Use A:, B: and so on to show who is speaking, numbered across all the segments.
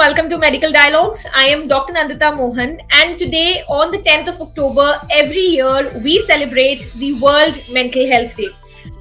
A: welcome to Medical Dialogues. I am Dr. Nandita Mohan, and today, on the 10th of October, every year we celebrate the World Mental Health Day.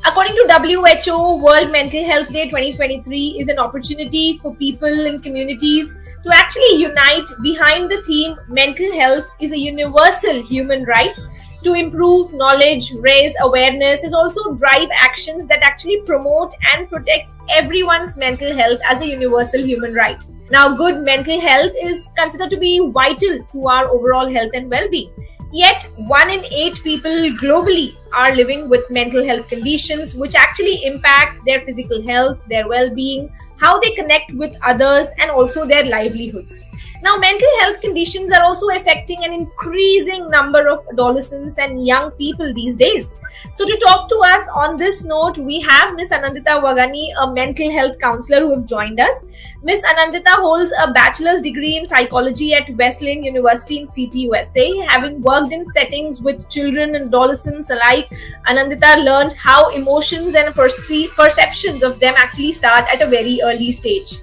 A: According to WHO, World Mental Health Day 2023 is an opportunity for people and communities to actually unite behind the theme mental health is a universal human right. To improve knowledge, raise awareness, is also drive actions that actually promote and protect everyone's mental health as a universal human right. Now, good mental health is considered to be vital to our overall health and well-being. Yet, 1 in 8 people globally are living with mental health conditions which actually impact their physical health, their well-being, how they connect with others, and also their livelihoods. Now, mental health conditions are also affecting an increasing number of adolescents and young people these days. So to talk to us on this note, we have Ms. Anandita Wagani, a mental health counselor who have joined us. Ms. Anandita holds a bachelor's degree in psychology at Wesleyan University in City, USA. Having worked in settings with children and adolescents alike, Anandita learned how emotions and perceptions of them actually start at a very early stage.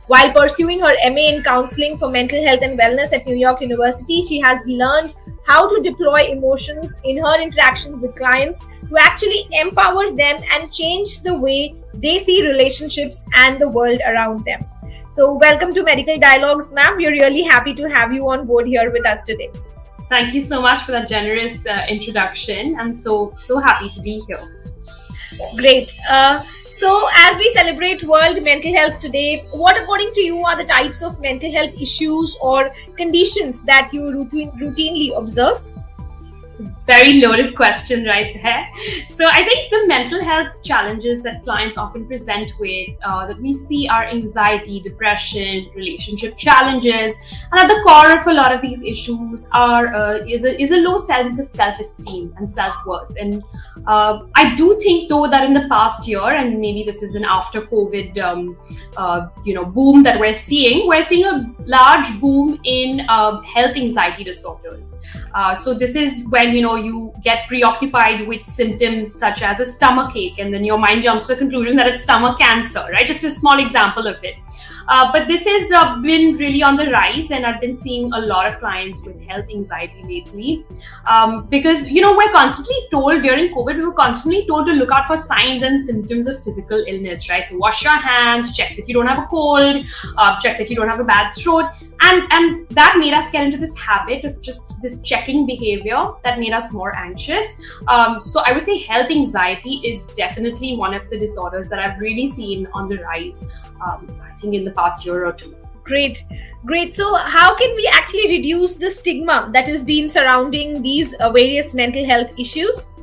A: While pursuing her MA in counseling for mental health and wellness at New York University, she has learned how to deploy emotions in her interactions with clients to actually empower them and change the way they see relationships and the world around them. So welcome to Medical Dialogues, ma'am. We're really happy to have you on board here with us today.
B: Thank you so much for that generous introduction. I'm so happy to be here.
A: Great. So as we celebrate World Mental Health Today, what according to you are the types of mental health issues or conditions that you routinely observe?
B: Very loaded question right there. So I think the mental health challenges that clients often present with that we see are anxiety, depression, relationship challenges, and at the core of a lot of these issues is a low sense of self-esteem and self-worth. And I do think though that in the past year, and maybe this is an after COVID boom that we're seeing a large boom in health anxiety disorders. So this is when you get preoccupied with symptoms such as a stomach ache, and then your mind jumps to the conclusion that it's stomach cancer, right? Just a small example of it. But this has been really on the rise, and I've been seeing a lot of clients with health anxiety lately because we're constantly told during COVID, we were constantly told to look out for signs and symptoms of physical illness, right? So wash your hands, check that you don't have a cold, check that you don't have a bad throat, and that made us get into this habit of just this checking behavior that made us more anxious. So I would say health anxiety is definitely one of the disorders that I've really seen on the rise, I think in the past year or two.
A: Great. So how can we actually reduce the stigma that has been surrounding these various mental health issues?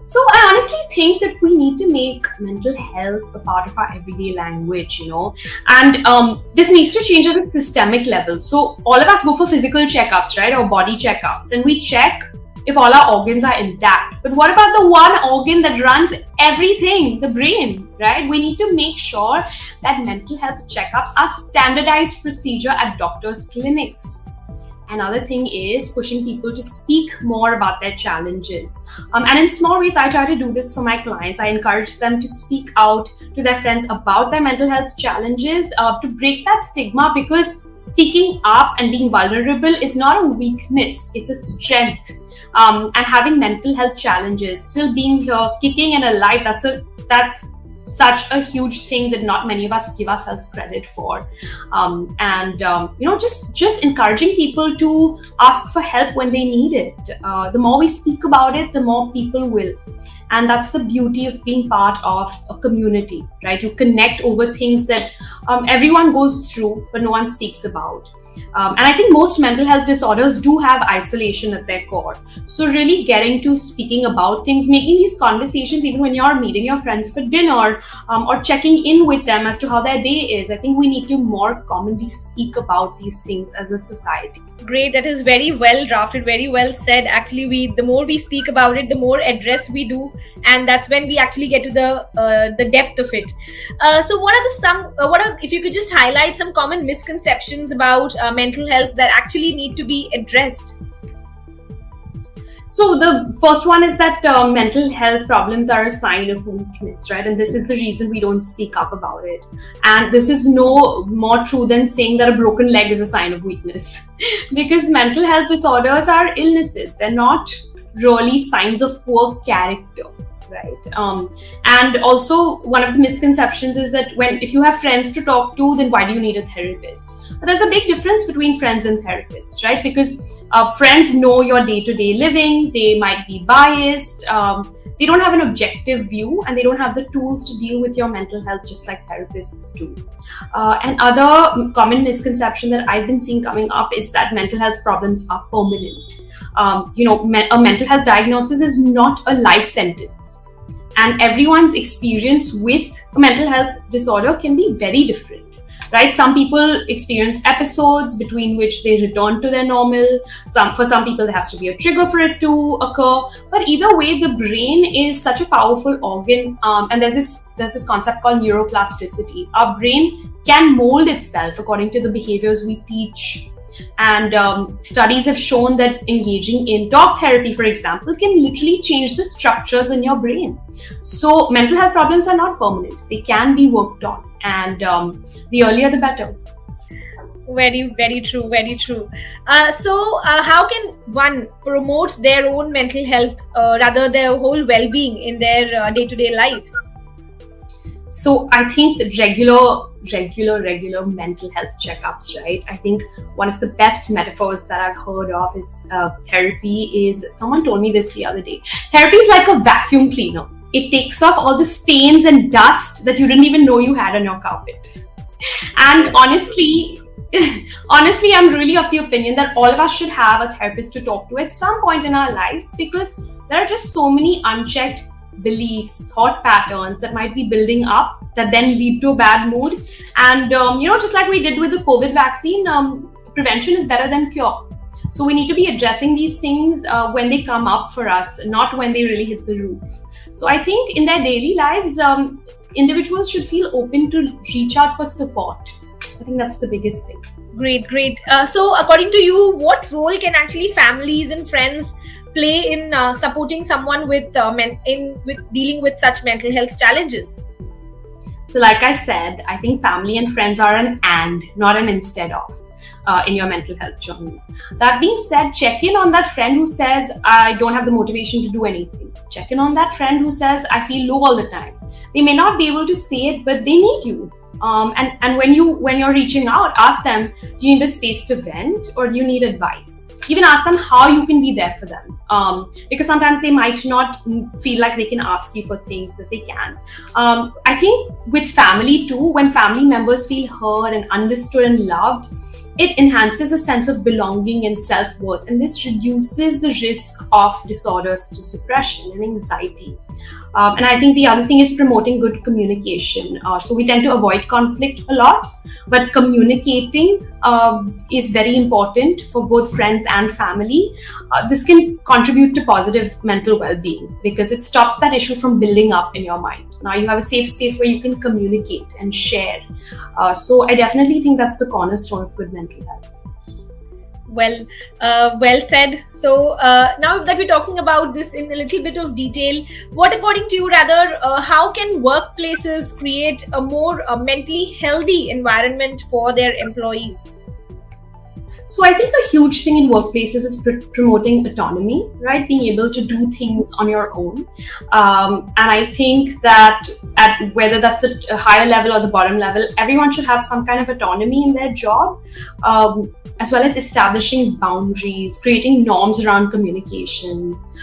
B: So I honestly think that we need to make mental health a part of our everyday language, and this needs to change at a systemic level. So all of us go for physical checkups, right, or body checkups, and we check if all our organs are intact. But what about the one organ that runs everything, the brain, right? We need to make sure that mental health checkups are standardized procedure at doctors' clinics. Another thing is pushing people to speak more about their challenges. And in small ways, I try to do this for my clients. I encourage them to speak out to their friends about their mental health challenges to break that stigma, because speaking up and being vulnerable is not a weakness, it's a strength. And having mental health challenges, still being here, kicking and alive, that's such a huge thing that not many of us give ourselves credit for. Just encouraging people to ask for help when they need it. The more we speak about it, the more people will. And that's the beauty of being part of a community, right? You connect over things that everyone goes through, but no one speaks about. And I think most mental health disorders do have isolation at their core. So really getting to speaking about things, making these conversations, even when you're meeting your friends for dinner or checking in with them as to how their day is. I think we need to more commonly speak about these things as a society.
A: Great. That is very well drafted, very well said. Actually, the more we speak about it, the more address we do, and that's when we actually get to the depth of it. So what are if you could just highlight some common misconceptions about mental health that actually need to be addressed?
B: So the first one is that mental health problems are a sign of weakness, right? And this is the reason we don't speak up about it. And this is no more true than saying that a broken leg is a sign of weakness, because mental health disorders are illnesses. They're not really signs of poor character, right? And also, one of the misconceptions is that if you have friends to talk to, then why do you need a therapist? But there's a big difference between friends and therapists, right? Because friends know your day-to-day living. They might be biased. They don't have an objective view, and they don't have the tools to deal with your mental health just like therapists do. And other common misconception that I've been seeing coming up is that mental health problems are permanent. A mental health diagnosis is not a life sentence, and everyone's experience with a mental health disorder can be very different, right? Some people experience episodes between which they return to their normal. For some people, there has to be a trigger for it to occur. But either way, the brain is such a powerful organ, and there's this concept called neuroplasticity. Our brain can mold itself according to the behaviors we teach. And studies have shown that engaging in talk therapy, for example, can literally change the structures in your brain. So mental health problems are not permanent. They can be worked on. And the earlier, the better.
A: Very, very true, very true. So how can one promote their own mental health, rather their whole well-being in their day-to-day lives?
B: So I think regular mental health checkups, right? I think one of the best metaphors that I've heard of is therapy is, someone told me this the other day, therapy is like a vacuum cleaner. It takes off all the stains and dust that you didn't even know you had on your carpet. And honestly, I'm really of the opinion that all of us should have a therapist to talk to at some point in our lives, because there are just so many unchecked beliefs, thought patterns that might be building up that then lead to a bad mood. And just like we did with the COVID vaccine, prevention is better than cure. So we need to be addressing these things when they come up for us, not when they really hit the roof. So I think in their daily lives, individuals should feel open to reach out for support. I think that's the biggest thing.
A: Great. So according to you, what role can actually families and friends play in supporting someone with dealing with such mental health challenges?
B: So like I said, I think family and friends are an and, not an instead of, in your mental health journey. That being said, check in on that friend who says, I don't have the motivation to do anything. Check in on that friend who says, I feel low all the time. They may not be able to say it, but they need you. And when you're reaching out, ask them, do you need a space to vent, or do you need advice? Even ask them how you can be there for them, because sometimes they might not feel like they can ask you for things that they can. I think with family too, when family members feel heard and understood and loved, it enhances a sense of belonging and self-worth, and this reduces the risk of disorders such as depression and anxiety. And I think the other thing is promoting good communication. So we tend to avoid conflict a lot, but communicating is very important for both friends and family. This can contribute to positive mental well-being because it stops that issue from building up in your mind. Now you have a safe space where you can communicate and share. So I definitely think that's the cornerstone of good mental health.
A: Well said. So now that we're talking about this in a little bit of detail, what according to you rather, how can workplaces create a more mentally healthy environment for their employees?
B: So I think a huge thing in workplaces is promoting autonomy, right? Being able to do things on your own. And I think that at whether that's a higher level or the bottom level, everyone should have some kind of autonomy in their job, as well as establishing boundaries, creating norms around communications,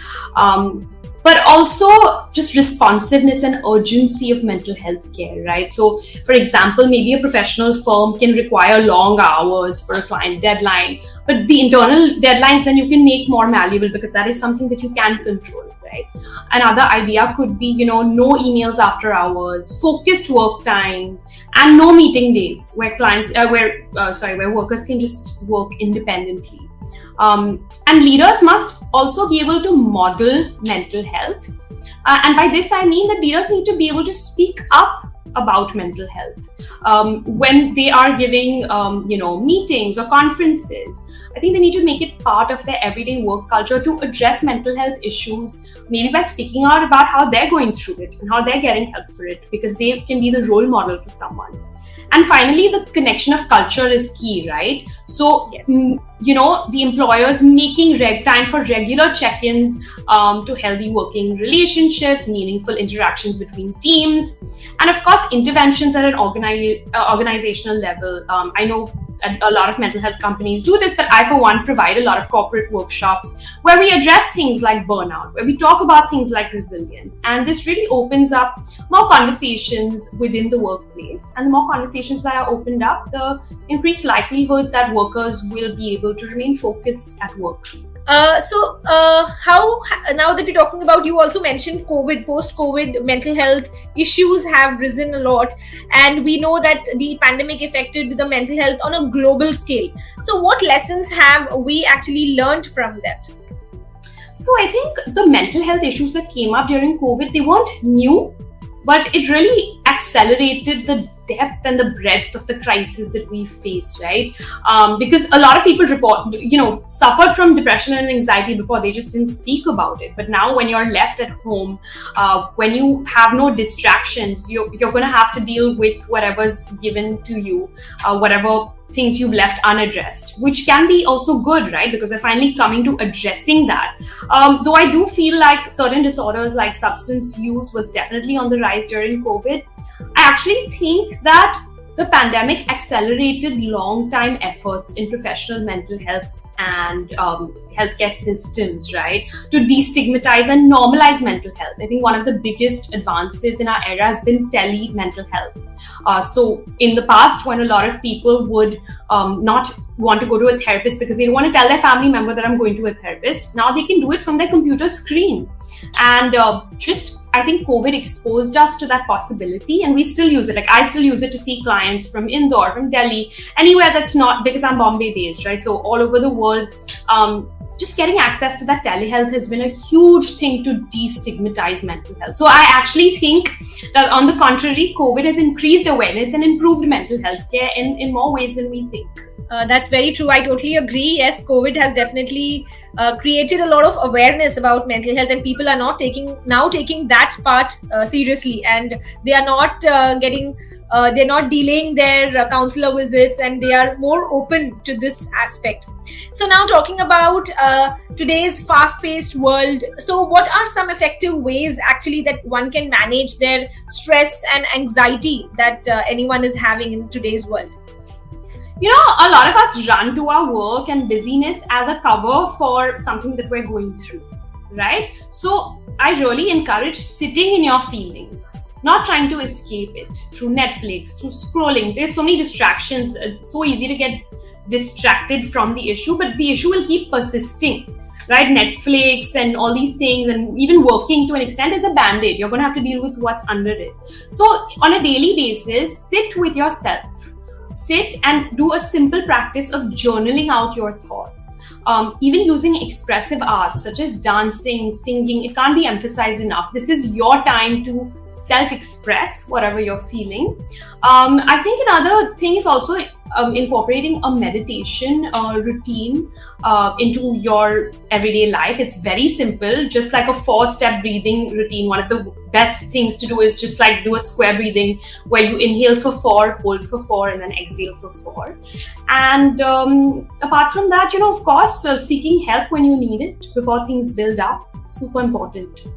B: but also just responsiveness and urgency of mental health care, right? So, for example, maybe a professional firm can require long hours for a client deadline, but the internal deadlines then you can make more malleable because that is something that you can control, right? Another idea could be, no emails after hours, focused work time, and no meeting days where where workers can just work independently. And leaders must also be able to model mental health. And by this, I mean that leaders need to be able to speak up about mental health. When they are giving, meetings or conferences, I think they need to make it part of their everyday work culture to address mental health issues, maybe by speaking out about how they're going through it and how they're getting help for it, because they can be the role model for someone. And finally, the connection of culture is key, right? So,
A: Yes.
B: the employers making time for regular check-ins, to healthy working relationships, meaningful interactions between teams, and of course, interventions at an organizational level. I know a lot of mental health companies do this, but I, for one, provide a lot of corporate workshops where we address things like burnout, where we talk about things like resilience. And this really opens up more conversations within the workplace. And the more conversations that are opened up, the increased likelihood that workers will be able to remain focused at work.
A: How now that you're talking about, you also mentioned COVID, post-COVID mental health issues have risen a lot, and we know that the pandemic affected the mental health on a global scale. So, what lessons have we actually learned from that?
B: So I think the mental health issues that came up during COVID, they weren't new, but it really accelerated the depth and the breadth of the crisis that we face, right? Because a lot of people suffered from depression and anxiety before. They just didn't speak about it. But now when you're left at home, when you have no distractions, you're going to have to deal with whatever's given to you, whatever things you've left unaddressed, which can be also good, right? Because we're finally coming to addressing that. Though I do feel like certain disorders like substance use was definitely on the rise during COVID, I actually think that the pandemic accelerated long-time efforts in professional mental health and healthcare systems, right, to destigmatize and normalize mental health. I think one of the biggest advances in our era has been tele-mental health. So in the past, when a lot of people would not want to go to a therapist because they don't want to tell their family member that I'm going to a therapist, now they can do it from their computer screen. And I think COVID exposed us to that possibility, and we still use it. Like, I still use it to see clients from Indore, from Delhi, anywhere that's not, because I'm Bombay based, right? So all over the world, just getting access to that telehealth has been a huge thing to destigmatize mental health. So I actually think that, on the contrary, COVID has increased awareness and improved mental health care in more ways than we think.
A: That's very true. I totally agree. Yes, COVID has definitely created a lot of awareness about mental health, and people are not taking that part seriously, and they are not they're not delaying their counselor visits, and they are more open to this aspect. So now, talking about today's fast-paced world, so what are some effective ways actually that one can manage their stress and anxiety that anyone is having in today's world?
B: A lot of us run to our work and busyness as a cover for something that we're going through, right? So I really encourage sitting in your feelings, not trying to escape it through Netflix, through scrolling. There's so many distractions. It's so easy to get distracted from the issue, but the issue will keep persisting, right? Netflix and all these things, and even working to an extent, is a band-aid. You're going to have to deal with what's under it. So on a daily basis, sit with yourself. Sit and do a simple practice of journaling out your thoughts. Even using expressive arts such as dancing, singing, it can't be emphasized enough. This is your time to self-express whatever you're feeling. I think another thing is also incorporating a meditation routine into your everyday life. It's very simple, just like a 4-step breathing routine. One of the best things to do is just like do a square breathing where you inhale for 4, hold for 4, and then exhale for 4. And apart from that, of course, seeking help when you need it before things build up. Super important.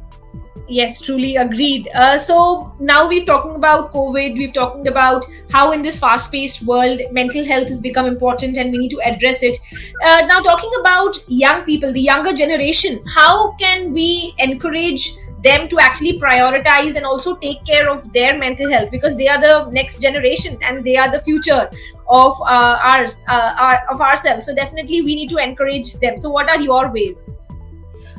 A: Yes, truly agreed. So now we've talking about COVID, we've talked about how in this fast-paced world, mental health has become important and we need to address it. Now talking about young people, the younger generation, how can we encourage them to actually prioritize and also take care of their mental health, because they are the next generation and they are the future of ourselves. So definitely we need to encourage them. So what are your ways?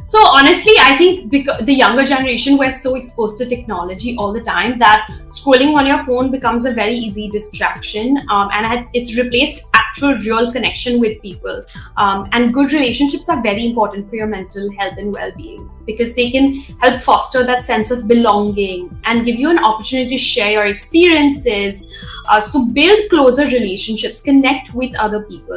B: So honestly, I think because the younger generation, we're so exposed to technology all the time that scrolling on your phone becomes a very easy distraction, and it's replaced actual real connection with people. And good relationships are very important for your mental health and well-being, because they can help foster that sense of belonging and give you an opportunity to share your experiences. So build closer relationships, connect with other people,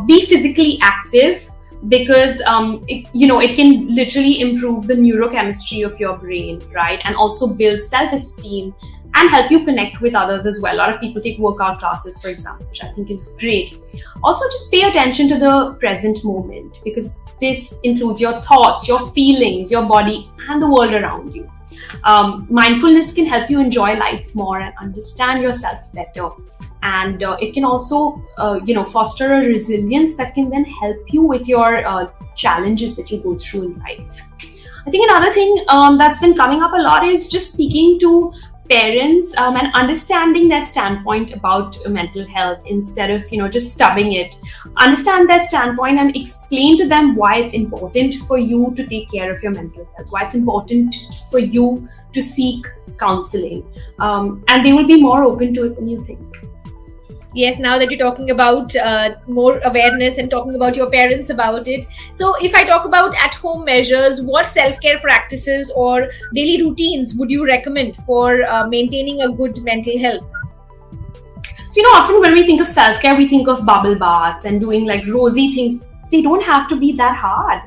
B: be physically active, because it can literally improve the neurochemistry of your brain, right? And also build self-esteem and help you connect with others as well. A lot of people take workout classes, for example, which I think is great. Also, just pay attention to the present moment, because this includes your thoughts, your feelings, your body, and the world around you. Mindfulness can help you enjoy life more and understand yourself better. And it can also foster a resilience that can then help you with your challenges that you go through in life. I think another thing that's been coming up a lot is just speaking to parents and understanding their standpoint about mental health, instead of just stubbing it. Understand their standpoint and explain to them why it's important for you to take care of your mental health, why it's important for you to seek counseling, and they will be more open to it than you think.
A: Yes, now that you're talking about more awareness and talking about your parents about it. So if I talk about at-home measures, what self-care practices or daily routines would you recommend for maintaining a good mental health?
B: So, often when we think of self-care, we think of bubble baths and doing like rosy things. They don't have to be that hard.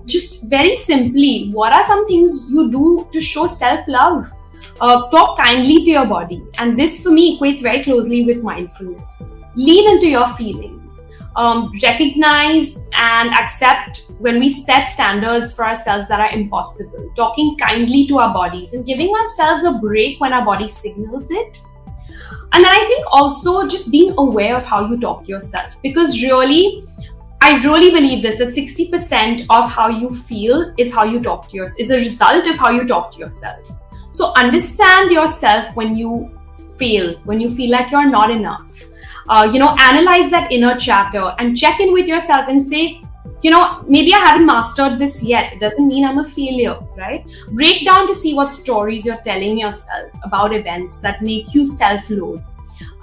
B: Just very simply, what are some things you do to show self-love? Talk kindly to your body. And this for me equates very closely with mindfulness. Lean into your feelings. Recognize and accept when we set standards for ourselves that are impossible. Talking kindly to our bodies and giving ourselves a break when our body signals it. And I think also just being aware of how you talk to yourself. Because I really believe this, that 60% of how you feel is how you talk to yourself, is a result of how you talk to yourself. So understand yourself when you fail, when you feel like you're not enough. Analyze that inner chatter and check in with yourself and say, maybe I haven't mastered this yet. It doesn't mean I'm a failure, right? Break down to see what stories you're telling yourself about events that make you self-loathe.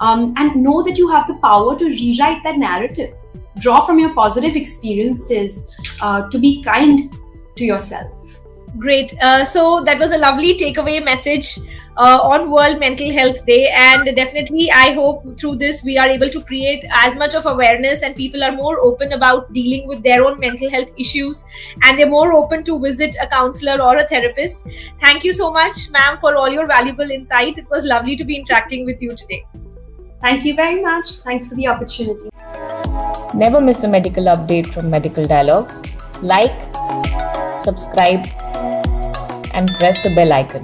B: And know that you have the power to rewrite that narrative. Draw from your positive experiences to be kind to yourself.
A: Great. So that was a lovely takeaway message on World Mental Health Day. And definitely, I hope through this, we are able to create as much of awareness and people are more open about dealing with their own mental health issues. And they're more open to visit a counselor or a therapist. Thank you so much, ma'am, for all your valuable insights. It was lovely to be interacting with you today.
B: Thank you very much. Thanks for the opportunity.
C: Never miss a medical update from Medical Dialogues. Like, subscribe, and press the bell icon.